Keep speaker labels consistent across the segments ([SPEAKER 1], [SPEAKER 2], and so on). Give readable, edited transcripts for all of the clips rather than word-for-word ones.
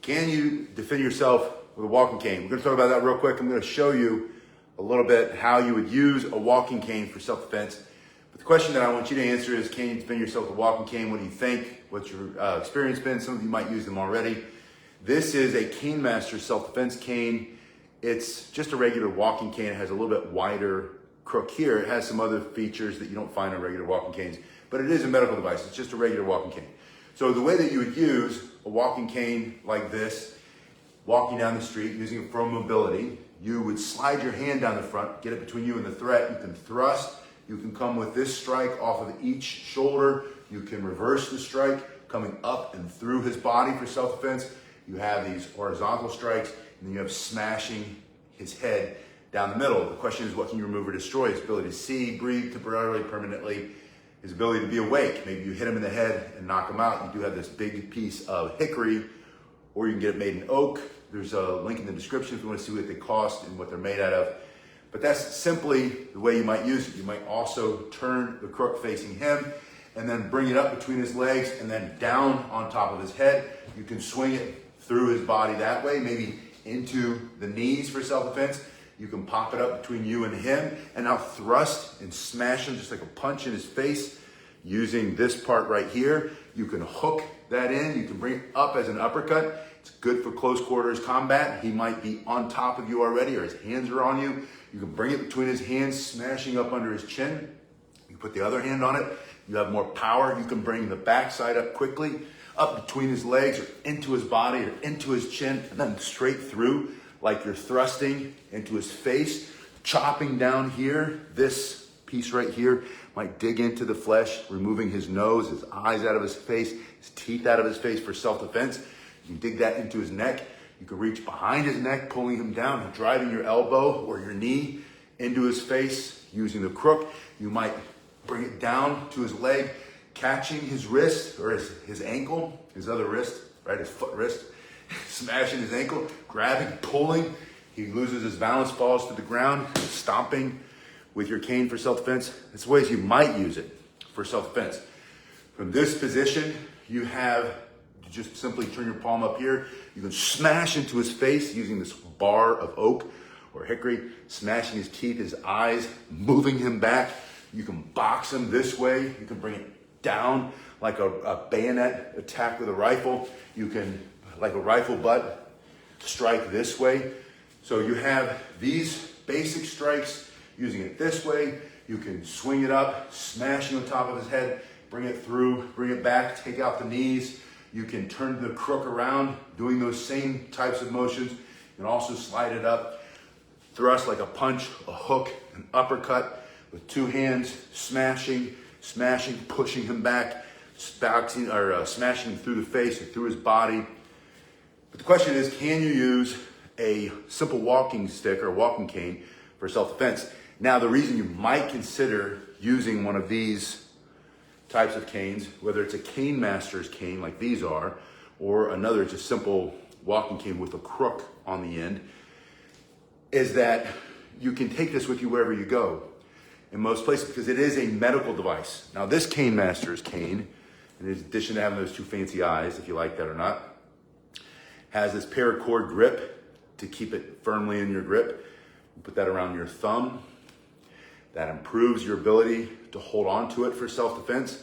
[SPEAKER 1] Can you defend yourself with a walking cane? We're going to talk about that real quick. I'm going to show you a little bit how you would use a walking cane for self-defense. But the question that I want you to answer is, can you defend yourself with a walking cane? What do you think? What's your experience been? Some of you might use them already. This is a Cane Master self-defense cane. It's just a regular walking cane. It has a little bit wider crook here. It has some other features that you don't find on regular walking canes, but it is a medical device. It's just a regular walking cane. So the way that you would use a walking cane like this, walking down the street, using it for mobility, you would slide your hand down the front, get it between you and the threat. You can thrust. You can come with this strike off of each shoulder. You can reverse the strike, coming up and through his body for self-defense. You have these horizontal strikes, and then you have smashing his head down the middle. The question is, what can you remove or destroy? His ability to see, breathe temporarily, permanently, his ability to be awake. Maybe you hit him in the head and knock him out. You do have this big piece of hickory, or you can get it made in oak. There's a link in the description if you want to see what they cost and what they're made out of. But that's simply the way you might use it. You might also turn the crook facing him and then bring it up between his legs and then down on top of his head. You can swing it through his body that way, maybe into the knees for self-defense. You can pop it up between you and him and now thrust and smash him just like a punch in his face using this part right here. You can hook that in. You can bring it up as an uppercut. It's good for close quarters combat. He might be on top of you already or his hands are on you. You can bring it between his hands, smashing up under his chin. You put the other hand on it. You have more power. You can bring the backside up quickly, up between his legs or into his body or into his chin, and then straight through like you're thrusting into his face, chopping down here. This piece right here might dig into the flesh, removing his nose, his eyes out of his face, his teeth out of his face for self-defense. You can dig that into his neck. You can reach behind his neck, pulling him down and driving your elbow or your knee into his face using the crook. You might bring it down to his leg, catching his wrist or his ankle, his other wrist, right, his foot wrist, smashing his ankle, grabbing, pulling. He loses his balance, falls to the ground, stomping with your cane for self-defense. It's ways you might use it for self-defense. From this position, you have to just simply turn your palm up here. You can smash into his face using this bar of oak or hickory, smashing his teeth, his eyes, moving him back. You can box him this way. You can bring it down like a bayonet attack with a rifle. You can, like a rifle butt, strike this way. So you have these basic strikes using it this way. You can swing it up, smashing on top of his head, bring it through, bring it back, take out the knees. You can turn the crook around, doing those same types of motions. You can also slide it up, thrust like a punch, a hook, an uppercut with two hands, smashing, pushing him back, smashing him through the face or through his body. But the question is, can you use a simple walking stick or walking cane for self-defense? Now, the reason you might consider using one of these types of canes, whether it's a Cane Master's cane like these are, or another just simple walking cane with a crook on the end, is that you can take this with you wherever you go in most places because it is a medical device. Now, this Cane Master's cane, in addition to having those two fancy eyes, if you like that or not, has this paracord grip to keep it firmly in your grip. You put that around your thumb. That improves your ability to hold on to it for self-defense.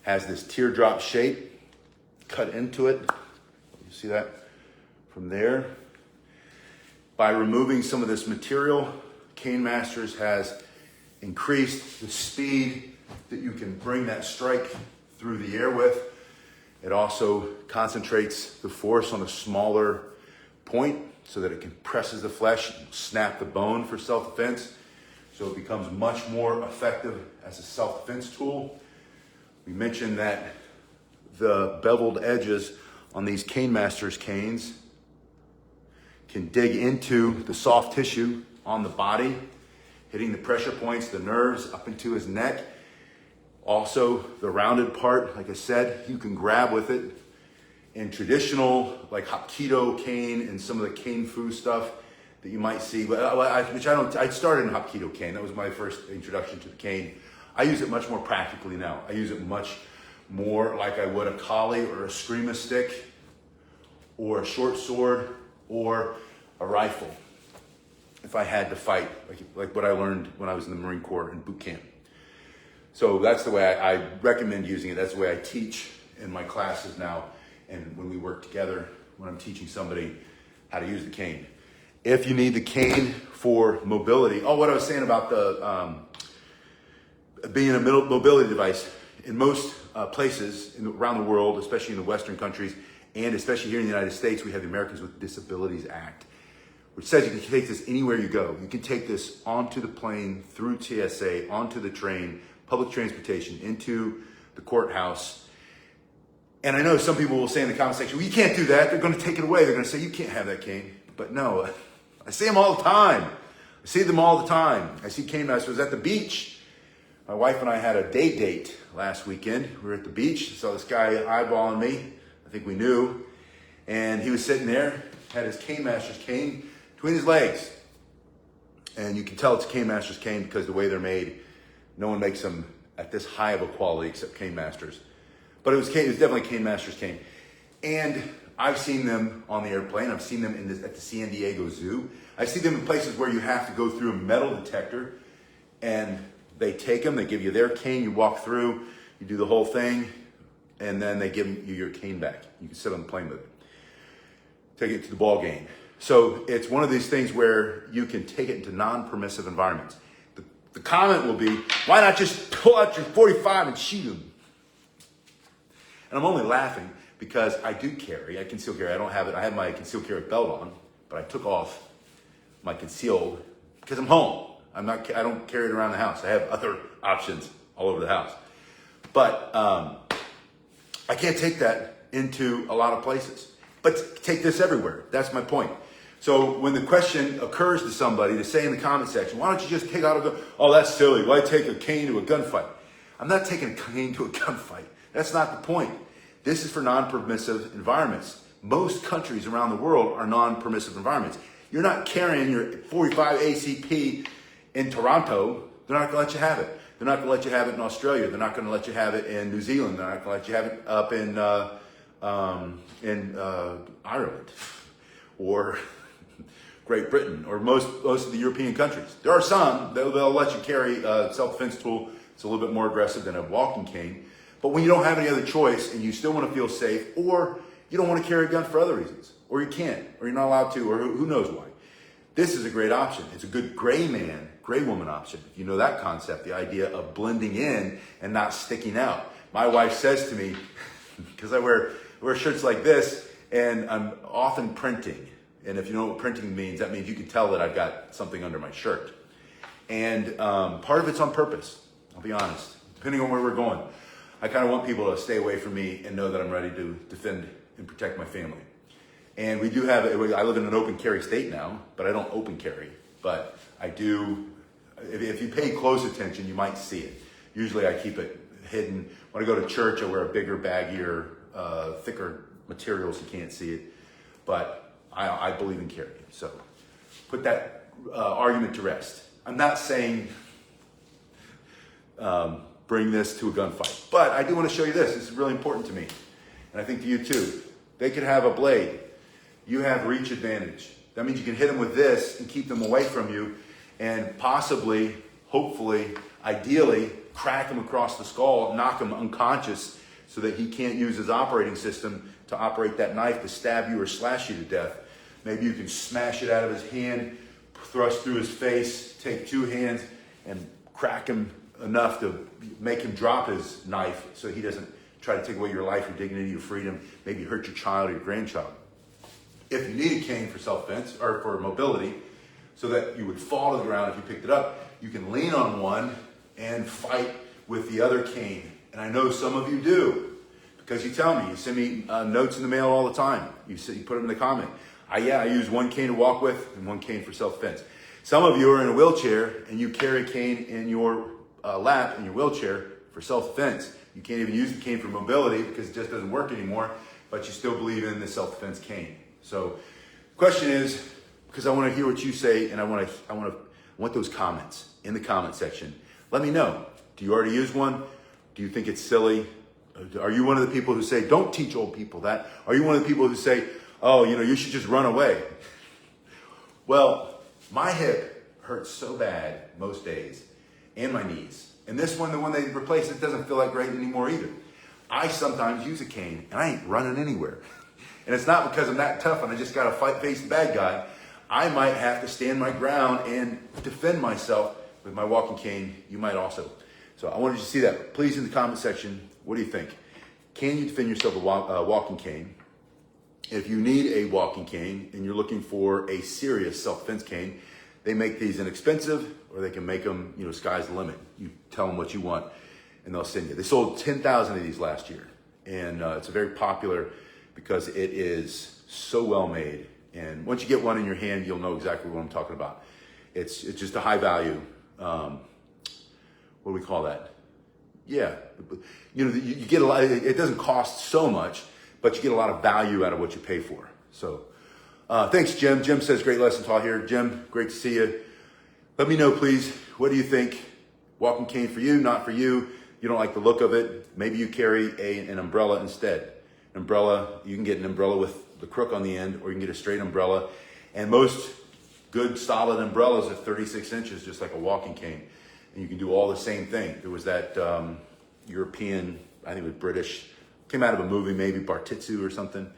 [SPEAKER 1] Has this teardrop shape cut into it. You see that from there? By removing some of this material, Cane Masters has increased the speed that you can bring that strike through the air with. It also concentrates the force on a smaller point so that it compresses the flesh and snap the bone for self-defense. So it becomes much more effective as a self-defense tool. We mentioned that the beveled edges on these Cane Masters canes can dig into the soft tissue on the body, hitting the pressure points, the nerves up into his neck. Also, the rounded part, like I said, you can grab with it. In traditional, like Hapkido cane and some of the cane fu stuff that you might see, I started in Hapkido cane. That was my first introduction to the cane. I use it much more practically now. I use it much more like I would a collie or a screama stick or a short sword or a rifle if I had to fight, like what I learned when I was in the Marine Corps in boot camp. So that's the way I recommend using it. That's the way I teach in my classes now, and when we work together, when I'm teaching somebody how to use the cane. If you need the cane for mobility, what I was saying about the being a mobility device, in most places around the world, especially in the Western countries, and especially here in the United States, we have the Americans with Disabilities Act, which says you can take this anywhere you go. You can take this onto the plane, through TSA, onto the train, public transportation, into the courthouse. And I know some people will say in the comment section, well, you can't do that. They're going to take it away. They're going to say, you can't have that cane. But no, I see them all the time. I see them all the time. I see cane masters at the beach. My wife and I had a date last weekend. We were at the beach. Saw this guy eyeballing me. I think we knew. And he was sitting there, had his cane master's cane between his legs. And you can tell it's a cane master's cane because the way they're made, no one makes them at this high of a quality except cane masters. But it was definitely cane master's cane. And I've seen them on the airplane. I've seen them at the San Diego Zoo. I see them in places where you have to go through a metal detector, and they take them, they give you their cane, you walk through, you do the whole thing, and then they give you your cane back. You can sit on the plane with it. Take it to the ball game. So it's one of these things where you can take it into non-permissive environments. The comment will be, why not just pull out your .45 and shoot them? And I'm only laughing because I do carry. I conceal carry. I don't have it. I have my concealed carry belt on, but I took off my concealed because I'm home. I don't carry it around the house. I have other options all over the house. But I can't take that into a lot of places. But take this everywhere. That's my point. So when the question occurs to somebody to say in the comment section, why don't you just take out a gun? Oh, that's silly. Why take a cane to a gunfight? I'm not taking a cane to a gunfight. That's not the point. This is for non-permissive environments. Most countries around the world are non-permissive environments. You're not carrying your .45 ACP in Toronto. They're not going to let you have it. They're not going to let you have it in Australia. They're not going to let you have it in New Zealand. They're not going to let you have it up in Ireland or Great Britain or most of the European countries. There are some, they'll let you carry a self-defense tool. It's a little bit more aggressive than a walking cane. But when you don't have any other choice and you still want to feel safe, or you don't want to carry a gun for other reasons, or you can't, or you're not allowed to, or who knows why, this is a great option. It's a good gray woman option. You know that concept, the idea of blending in and not sticking out. My wife says to me, because I wear shirts like this, and I'm often printing. And if you know what printing means, that means you can tell that I've got something under my shirt. And part of it's on purpose, I'll be honest, depending on where we're going. I kind of want people to stay away from me and know that I'm ready to defend and protect my family. And we do have, I live in an open carry state now, but I don't open carry. But I do, if you pay close attention, you might see it. Usually I keep it hidden. When I go to church, I wear a bigger, baggier, thicker material so you can't see it. But I believe in carry. So put that argument to rest. I'm not saying bring this to a gunfight, but I do want to show you this. This is really important to me, and I think to you too. They could have a blade. You have reach advantage. That means you can hit them with this and keep them away from you, and possibly, hopefully, ideally, crack him across the skull, knock him unconscious so that he can't use his operating system to operate that knife to stab you or slash you to death. Maybe you can smash it out of his hand, thrust through his face, take two hands and crack him enough to make him drop his knife so he doesn't try to take away your life, your dignity, your freedom, maybe hurt your child or your grandchild. If you need a cane for self-defense or for mobility so that you would fall to the ground if you picked it up, you can lean on one and fight with the other cane. And I know some of you do because you tell me, you send me notes in the mail all the time. You put them in the comment. I use one cane to walk with and one cane for self-defense. Some of you are in a wheelchair and you carry a cane in your lap in your wheelchair for self-defense. You can't even use the cane for mobility because it just doesn't work anymore, but you still believe in the self-defense cane. So the question is, because I want to hear what you say, and I want those comments in the comment section. Let me know. Do you already use one? Do you think it's silly? Are you one of the people who say, don't teach old people that? Are you one of the people who say, oh, you should just run away. Well, my hip hurts so bad most days, and my knees. And this one, the one they replaced, it doesn't feel like great anymore either. I sometimes use a cane, and I ain't running anywhere. And it's not because I'm that tough and I just got to face the bad guy. I might have to stand my ground and defend myself with my walking cane. You might also. So I wanted you to see that. Please, in the comment section, what do you think? Can you defend yourself with a walking cane? If you need a walking cane and you're looking for a serious self-defense cane, they make these inexpensive, or they can make them, sky's the limit. You tell them what you want and they'll send you. They sold 10,000 of these last year. And it's a very popular because it is so well made. And once you get one in your hand, you'll know exactly what I'm talking about. It's just a high value, what do we call that? Yeah, you get a lot, it doesn't cost so much, but you get a lot of value out of what you pay for. So thanks, Jim. Jim says, great lesson taught here. Jim, great to see you. Let me know, please, what do you think? Walking cane for you, not for you. You don't like the look of it. Maybe you carry an umbrella instead. An umbrella, you can get an umbrella with the crook on the end, or you can get a straight umbrella. And most good solid umbrellas are 36 inches, just like a walking cane. And you can do all the same thing. There was that European, I think it was British, came out of a movie, maybe Bartitsu or something.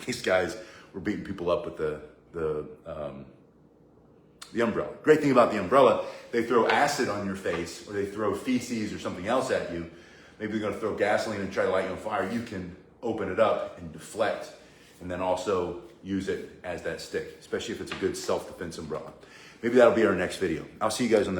[SPEAKER 1] These guys were beating people up with the umbrella. Great thing about the umbrella, they throw acid on your face, or they throw feces or something else at you. Maybe they're going to throw gasoline and try to light you on fire. You can open it up and deflect, and then also use it as that stick, especially if it's a good self-defense umbrella. Maybe that'll be our next video. I'll see you guys on the